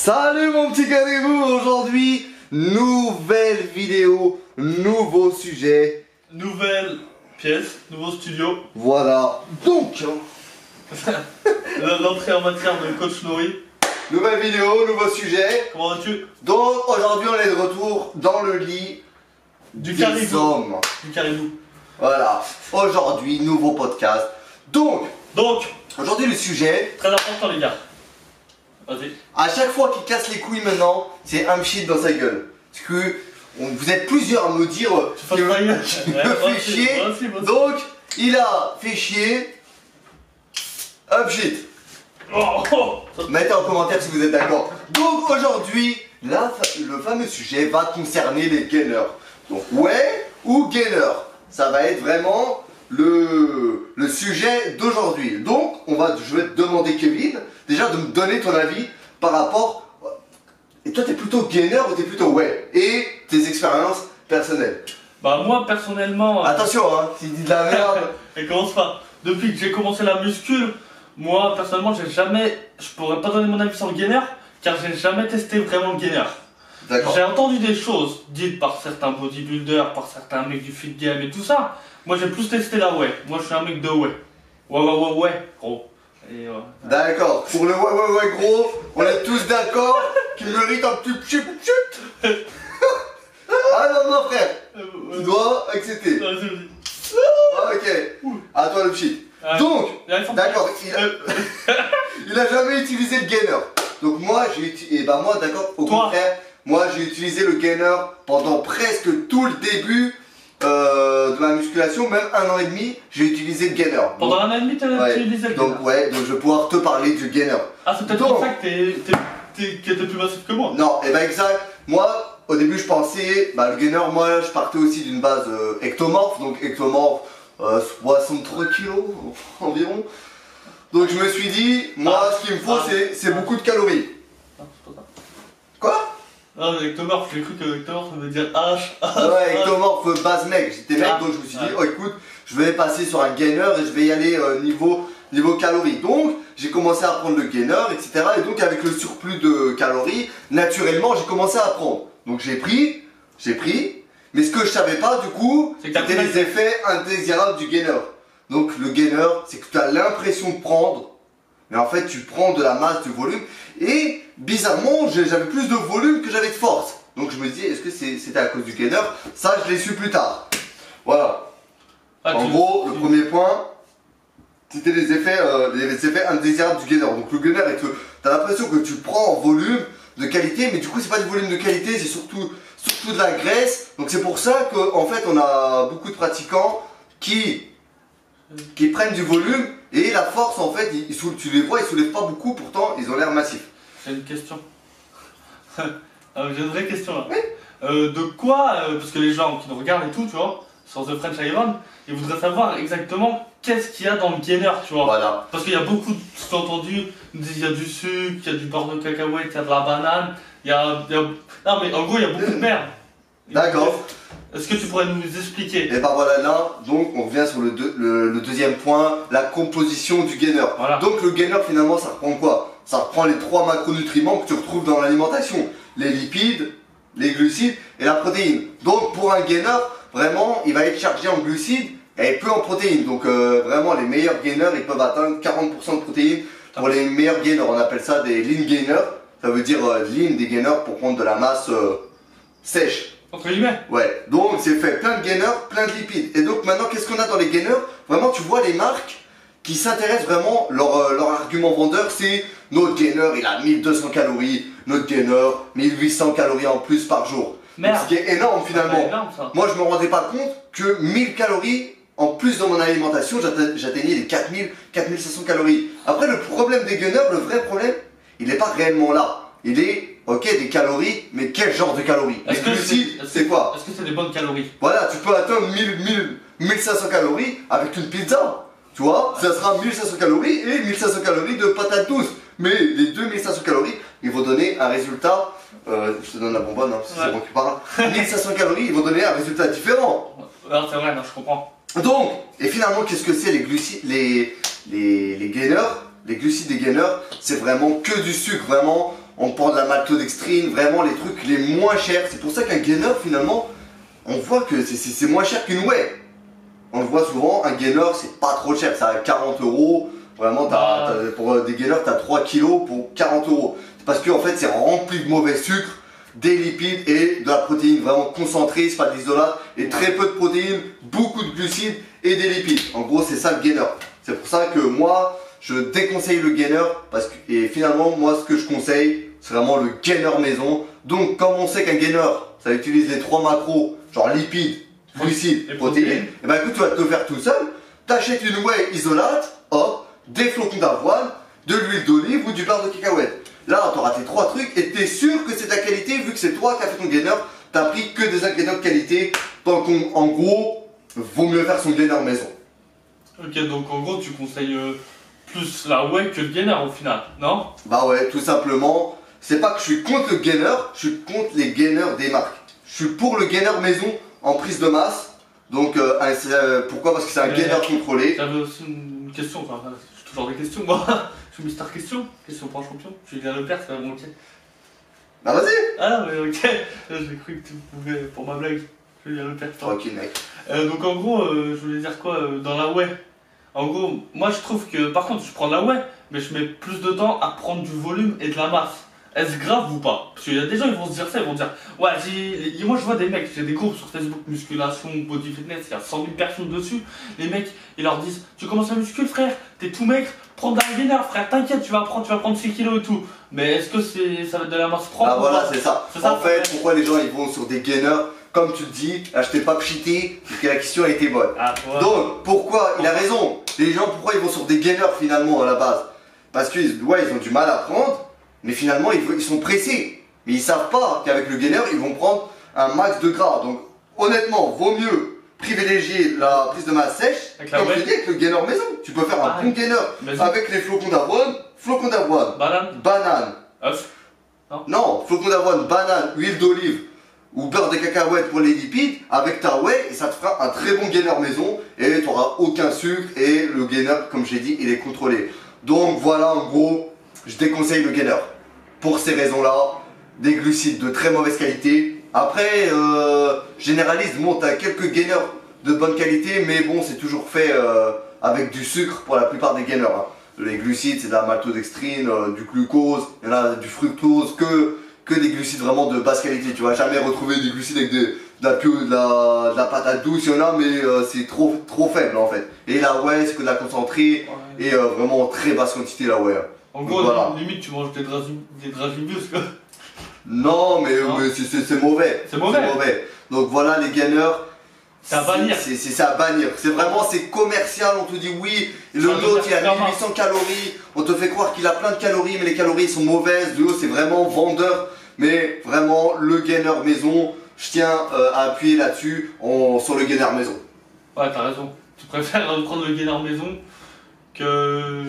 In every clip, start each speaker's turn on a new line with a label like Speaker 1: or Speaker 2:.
Speaker 1: Salut mon petit caribou, aujourd'hui, nouvelle vidéo, nouveau sujet.
Speaker 2: Nouvelle pièce, nouveau studio.
Speaker 1: Voilà, donc,
Speaker 2: L'entrée en matière de coach Nori.
Speaker 1: nouvelle vidéo, nouveau sujet.
Speaker 2: Comment vas-tu?
Speaker 1: Donc aujourd'hui on est de retour dans le lit
Speaker 2: Du
Speaker 1: des
Speaker 2: caribou.
Speaker 1: hommes.
Speaker 2: Du caribou.
Speaker 1: Voilà, aujourd'hui, nouveau podcast. Donc,
Speaker 2: Donc,
Speaker 1: aujourd'hui le sujet,
Speaker 2: très important les gars. Vas-y.
Speaker 1: à chaque fois qu'il casse les couilles maintenant, c'est un shit dans sa gueule. Parce que vous êtes plusieurs à me dire
Speaker 2: Tu fasses
Speaker 1: qu'il
Speaker 2: ta gueule.
Speaker 1: me fait chier. Donc, il a fait chier. Up shit.
Speaker 2: Oh.
Speaker 1: Mettez en commentaire si vous êtes d'accord. Donc aujourd'hui, le fameux sujet va concerner les gainers. Donc ouais ou gainer, ça va être vraiment le sujet d'aujourd'hui. Donc je vais te demander Kevin, déjà de me donner ton avis par rapport. Et toi t'es plutôt gainer ou t'es plutôt ouais? Et tes expériences personnelles.
Speaker 2: Bah moi personnellement...
Speaker 1: Attention hein, s'il dit de la merde.
Speaker 2: Et commence pas. Depuis que j'ai commencé la muscu, moi personnellement je pourrais pas donner mon avis sur le gainer, car j'ai jamais testé vraiment le gainer.
Speaker 1: D'accord.
Speaker 2: J'ai entendu des choses dites par certains bodybuilders, par certains mecs du fit game et tout ça. Moi j'ai plus testé la ouais. Moi je suis un mec de ouais. Ouais, gros. Et ouais.
Speaker 1: D'accord. Pour le ouais gros, on est tous d'accord qu'il mérite un petit chut. Ah non mon frère, tu dois accepter.
Speaker 2: Vas-y.
Speaker 1: Ah, ok. À toi le shit. Donc, d'accord, il a jamais utilisé le gainer. Donc moi d'accord, au contraire, moi j'ai utilisé le gainer pendant presque tout le début de ma musculation, même 1 an et demi, j'ai utilisé le gainer.
Speaker 2: Pendant 1 an et demi, tu as utilisé le gainer.
Speaker 1: Donc donc je vais pouvoir te parler du gainer.
Speaker 2: Ah, c'est peut-être pour ça que t'étais plus massif que moi.
Speaker 1: Non, et bah exact. Moi, au début, je pensais, le gainer, moi, je partais aussi d'une base ectomorphe, donc ectomorphe 63 kilos environ. Donc je me suis dit, moi, ce qu'il me faut, c'est beaucoup de calories.
Speaker 2: Ah, c'est pas ça.
Speaker 1: Quoi?
Speaker 2: Non, mais ectomorphe, j'ai cru que ectomorphe ça veut dire H.
Speaker 1: Ouais, ectomorphe base mec, j'étais mec, donc je me suis dit, oh écoute, je vais passer sur un gainer et je vais y aller niveau calories. Donc j'ai commencé à prendre le gainer, etc. Et donc avec le surplus de calories, naturellement j'ai commencé à prendre. Donc j'ai pris, mais ce que je savais pas du coup, c'était les effets indésirables du gainer. Donc le gainer, c'est que tu as l'impression de prendre, mais en fait tu prends de la masse, du volume, et bizarrement j'avais plus de volume que j'avais de force. Donc je me dis, est-ce que c'était à cause du gainer? Ça je l'ai su plus tard. Voilà. En gros, le premier point, c'était les effets indésirables du gainer. Donc le gainer est que tu as l'impression que tu prends en volume de qualité, mais du coup c'est pas du volume de qualité, c'est surtout de la graisse. Donc c'est pour ça qu'en fait on a beaucoup de pratiquants qui prennent du volume et la force en fait, tu les vois, ils soulèvent pas beaucoup, pourtant ils ont l'air massifs.
Speaker 2: J'ai une question. J'ai une vraie question là. Oui. De quoi, parce que les gens qui nous regardent et tout, tu vois, sur The French Iron, ils voudraient savoir exactement qu'est-ce qu'il y a dans le gainer, tu vois.
Speaker 1: Voilà.
Speaker 2: Parce qu'il y a beaucoup, j'ai entendu, ils disent il y a du sucre, il y a du beurre de cacahuète, il y a de la banane, non mais en gros il y a beaucoup de merde.
Speaker 1: D'accord.
Speaker 2: Est-ce que tu pourrais nous expliquer?
Speaker 1: Et bah voilà, là, donc on revient sur le deuxième point, la composition du gainer.
Speaker 2: Voilà.
Speaker 1: Donc le gainer finalement ça reprend quoi? Ça reprend les 3 macronutriments que tu retrouves dans l'alimentation. Les lipides, les glucides et la protéine. Donc pour un gainer, vraiment il va être chargé en glucides et peu en protéines. Donc vraiment les meilleurs gainers ils peuvent atteindre 40% de protéines. Pour les meilleurs gainers, on appelle ça des lean gainers. Ça veut dire lean des gainers pour prendre de la masse sèche.
Speaker 2: Entre guillemets.
Speaker 1: Ouais, donc c'est fait plein de gainers, plein de lipides. Et donc maintenant, qu'est-ce qu'on a dans les gainers? Vraiment, tu vois les marques qui s'intéressent vraiment, leur argument vendeur, c'est notre gainer, il a 1200 calories, notre gainer, 1800 calories en plus par jour.
Speaker 2: Merde.
Speaker 1: Donc, ce qui est énorme finalement.
Speaker 2: C'est énorme, ça.
Speaker 1: Moi, je me rendais pas compte que 1000 calories en plus dans mon alimentation, j'atteignais les 4500 calories. Après, le problème des gainers, le vrai problème, il n'est pas réellement là. Il est, ok, des calories, mais quel genre de calories? Les glucides, c'est quoi?
Speaker 2: Est-ce que c'est des bonnes calories?
Speaker 1: Voilà, tu peux atteindre 1500 calories avec une pizza. Tu vois, ça sera 1500 calories et 1500 calories de patates douces. Mais les 2500 calories, ils vont donner un résultat. Je te donne la bonbonne, hein, parce que c'est moi qui parle. 1500 calories, ils vont donner un résultat différent.
Speaker 2: Non, c'est vrai, non, je comprends.
Speaker 1: Donc, et finalement, qu'est-ce que c'est les glucides, les gainers? Les glucides des gainers, c'est vraiment que du sucre, vraiment. on prend de la maltodextrine, vraiment les trucs les moins chers. C'est pour ça qu'un gainer finalement, on voit que c'est moins cher qu'une whey. On le voit souvent, un gainer c'est pas trop cher, ça à 40 €. Vraiment, pour des gainers, tu as 3 kilos pour 40 €. C'est parce qu'en fait, c'est rempli de mauvais sucre, des lipides et de la protéine vraiment concentrée, c'est pas de l'isolate, et très peu de protéines, beaucoup de glucides et des lipides. En gros, c'est ça le gainer. C'est pour ça que moi, je déconseille le gainer, et finalement, moi, ce que je conseille, c'est vraiment le gainer maison. Donc, comme on sait qu'un gainer, ça utilise les 3 macros, genre lipides, glucides et protéines, et ben écoute, tu vas te le faire tout seul, t'achètes une whey isolate, hop, des flocons d'avoine, de l'huile d'olive ou du beurre de cacahuète. Là, tu auras tes 3 trucs et tu es sûr que c'est ta qualité, vu que c'est toi qui as fait ton gainer, tu as pris que des ingrédients de qualité. Donc, en gros, vaut mieux faire son gainer maison.
Speaker 2: Ok, donc en gros, tu conseilles plus la whey que le gainer au final, non?
Speaker 1: Bah ouais, tout simplement. C'est pas que je suis contre le gainer, je suis contre les gainers des marques. Je suis pour le gainer maison en prise de masse. Donc, pourquoi? Parce que c'est un gainer contrôlé.
Speaker 2: J'avais aussi une question, enfin, j'ai toujours des questions moi. Je suis Mister Question pour un champion. Julien Lepers, ça va monter.
Speaker 1: Bah vas-y.
Speaker 2: Ah mais ok, j'ai cru que tu pouvais, pour ma blague, Julien Lepers.
Speaker 1: Tranquille mec.
Speaker 2: Donc en gros, je voulais dire quoi dans la whey. En gros, moi je trouve que, par contre, je prends de la whey, mais je mets plus de temps à prendre du volume et de la masse. Est-ce grave ou pas? Parce qu'il y a des gens ils vont se dire ça, ils vont dire ouais, moi je vois des mecs, j'ai des groupes sur Facebook musculation, body fitness, il y a 100 000 personnes dessus. Les mecs ils leur disent tu commences à musculer frère, t'es tout maigre, prends de la gainer frère, t'inquiète, tu vas prendre 6 kilos et tout. Mais est-ce que ça va être de la masse propre?
Speaker 1: Ah voilà, c'est ça. En fait, pourquoi les gens ils vont sur des gainers? Comme tu le dis, achetez pas pchité, parce que la question a été bonne.
Speaker 2: Ah, ouais.
Speaker 1: Donc pourquoi? Il a raison. Les gens pourquoi ils vont sur des gainers finalement à la base? Parce qu'ils ils ont du mal à prendre. Mais finalement, ils sont pressés. Mais ils savent pas qu'avec le gainer, ils vont prendre un max de gras. Donc, honnêtement, vaut mieux privilégier la prise de masse sèche, comme je dis, avec le gainer maison. Tu peux faire un bon gainer avec les flocons d'avoine, banane,
Speaker 2: œuf.
Speaker 1: Non, flocons d'avoine, banane, huile d'olive ou beurre de cacahuète pour les lipides, avec ta whey, et ça te fera un très bon gainer maison, et tu n'auras aucun sucre, et le gainer, comme j'ai dit, il est contrôlé. Donc voilà, en gros, je déconseille le gainer. Pour ces raisons-là, des glucides de très mauvaise qualité. Après, généralise, bon, t'as quelques gainers de bonne qualité, mais bon, c'est toujours fait avec du sucre pour la plupart des gainers. Hein. Les glucides, c'est de la maltodextrine, du glucose, il y en a du fructose, que des glucides vraiment de basse qualité. Tu vas jamais retrouver des glucides avec de la patate douce, il y en a, mais c'est trop faible en fait. Et la whey, c'est que de la concentrée, et vraiment très basse quantité la whey.
Speaker 2: En gros, voilà. Limite, tu manges des dragibus quoi.
Speaker 1: Non, mais c'est mauvais.
Speaker 2: C'est mauvais.
Speaker 1: Donc voilà, les gainers.
Speaker 2: C'est à bannir.
Speaker 1: C'est à bannir. C'est vraiment, c'est commercial. On te dit oui, le nôtre il a 1800 calories. On te fait croire qu'il a plein de calories, mais les calories sont mauvaises. De l'eau, c'est vraiment vendeur. Mais vraiment, le gainer maison, je tiens à appuyer là-dessus sur le gainer maison.
Speaker 2: Ouais, t'as raison. Tu préfères prendre le gainer maison que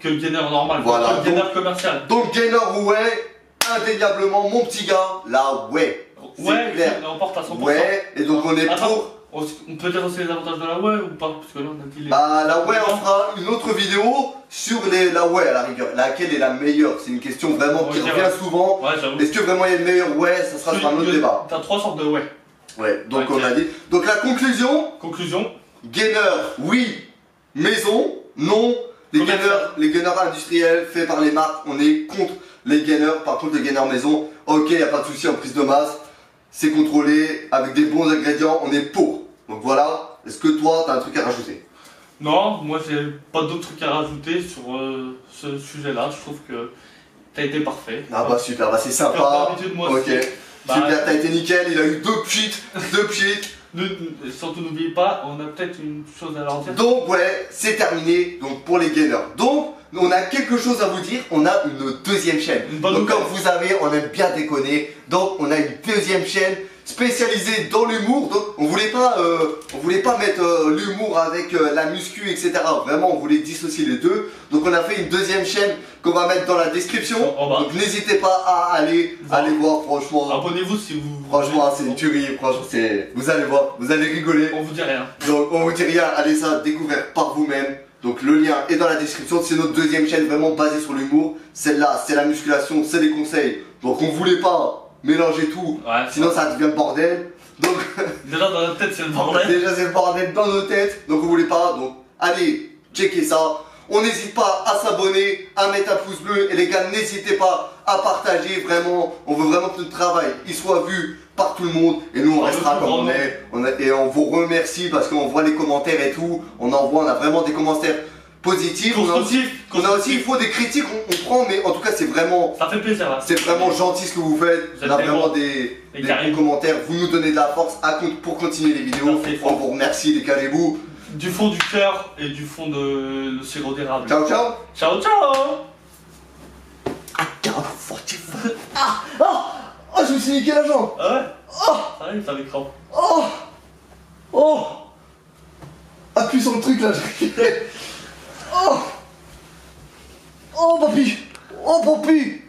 Speaker 2: le gainer normal,
Speaker 1: voilà.
Speaker 2: Que le gainer commercial.
Speaker 1: Donc gainer whey, indéniablement mon petit gars, la whey.
Speaker 2: Ouais, on porte à 100%.
Speaker 1: Ouais, et donc on est pour.
Speaker 2: On peut dire aussi les avantages de la whey ou pas? Parce que là on a dit les...
Speaker 1: Bah la whey, on fera une autre vidéo sur la whey à la rigueur. Laquelle est la meilleure? C'est une question vraiment qui revient souvent. Ouais, est-ce que vraiment il y a une meilleure whey? Ça sera sur un autre débat.
Speaker 2: T'as 3 sortes de whey.
Speaker 1: Ouais, donc on a dit. Donc la conclusion. Gainer, oui. Maison, non. Les gainers industriels faits par les marques, on est contre les gainers. Par contre, les gainers maison, ok, il n'y a pas de souci en prise de masse. C'est contrôlé avec des bons ingrédients, on est pour. Donc voilà, est-ce que toi, tu as un truc à rajouter?
Speaker 2: Non, moi j'ai pas d'autres trucs à rajouter sur ce sujet-là. Je trouve que tu as été parfait.
Speaker 1: Ah bah super, bah c'est sympa. Ok, super, t'as été nickel, il a eu 2 pchits.
Speaker 2: Surtout n'oubliez pas, on a peut-être une chose à leur dire.
Speaker 1: Donc ouais, c'est terminé donc pour les gainers. Donc on a quelque chose à vous dire, on a une deuxième chaîne. Donc comme vous savez, on aime bien déconner. Donc on a une deuxième chaîne spécialisée dans l'humour. Donc on voulait pas mettre l'humour avec la muscu, etc. Vraiment, on voulait dissocier les deux. Donc on a fait une deuxième chaîne qu'on va mettre dans la description. Donc n'hésitez pas à aller voir, franchement.
Speaker 2: Abonnez-vous si vous...
Speaker 1: Franchement, c'est une tuerie, franchement, vous allez voir, vous allez rigoler.
Speaker 2: On vous dit rien.
Speaker 1: Donc on vous dit rien, allez ça, découvert par vous-même. Donc le lien est dans la description. C'est notre deuxième chaîne vraiment basée sur l'humour. Celle-là, c'est la musculation, c'est les conseils. Donc on voulait pas mélanger tout,
Speaker 2: Ouais,
Speaker 1: sinon ça devient le bordel. Donc
Speaker 2: déjà dans notre tête c'est le bordel.
Speaker 1: déjà c'est le bordel dans nos têtes. Donc on voulait pas. Donc allez, checkez ça. On n'hésite pas à s'abonner, à mettre un pouce bleu. Et les gars, n'hésitez pas à partager. Vraiment, on veut vraiment que notre travail il soit vu par tout le monde. Et nous, on restera comme on est. Et on vous remercie parce qu'on voit les commentaires et tout. On a vraiment des commentaires positifs. On a aussi, il faut des critiques, on prend. Mais en tout cas, c'est vraiment...
Speaker 2: Ça fait plaisir. Hein.
Speaker 1: C'est vraiment gentil ce que vous faites. On a vraiment des bons commentaires. Vous nous donnez de la force pour continuer les vidéos. On vous remercie, les caribous.
Speaker 2: Du fond du cœur et du fond de le sirop d'érable.
Speaker 1: Ciao, ciao.
Speaker 2: Ciao, ciao.
Speaker 1: Oh, je me suis niqué la jambe.
Speaker 2: Ah ouais.
Speaker 1: Oh,
Speaker 2: ça arrive, ça les crampes.
Speaker 1: Oh, appuie sur le truc là. Oh, papy. Oh, papy.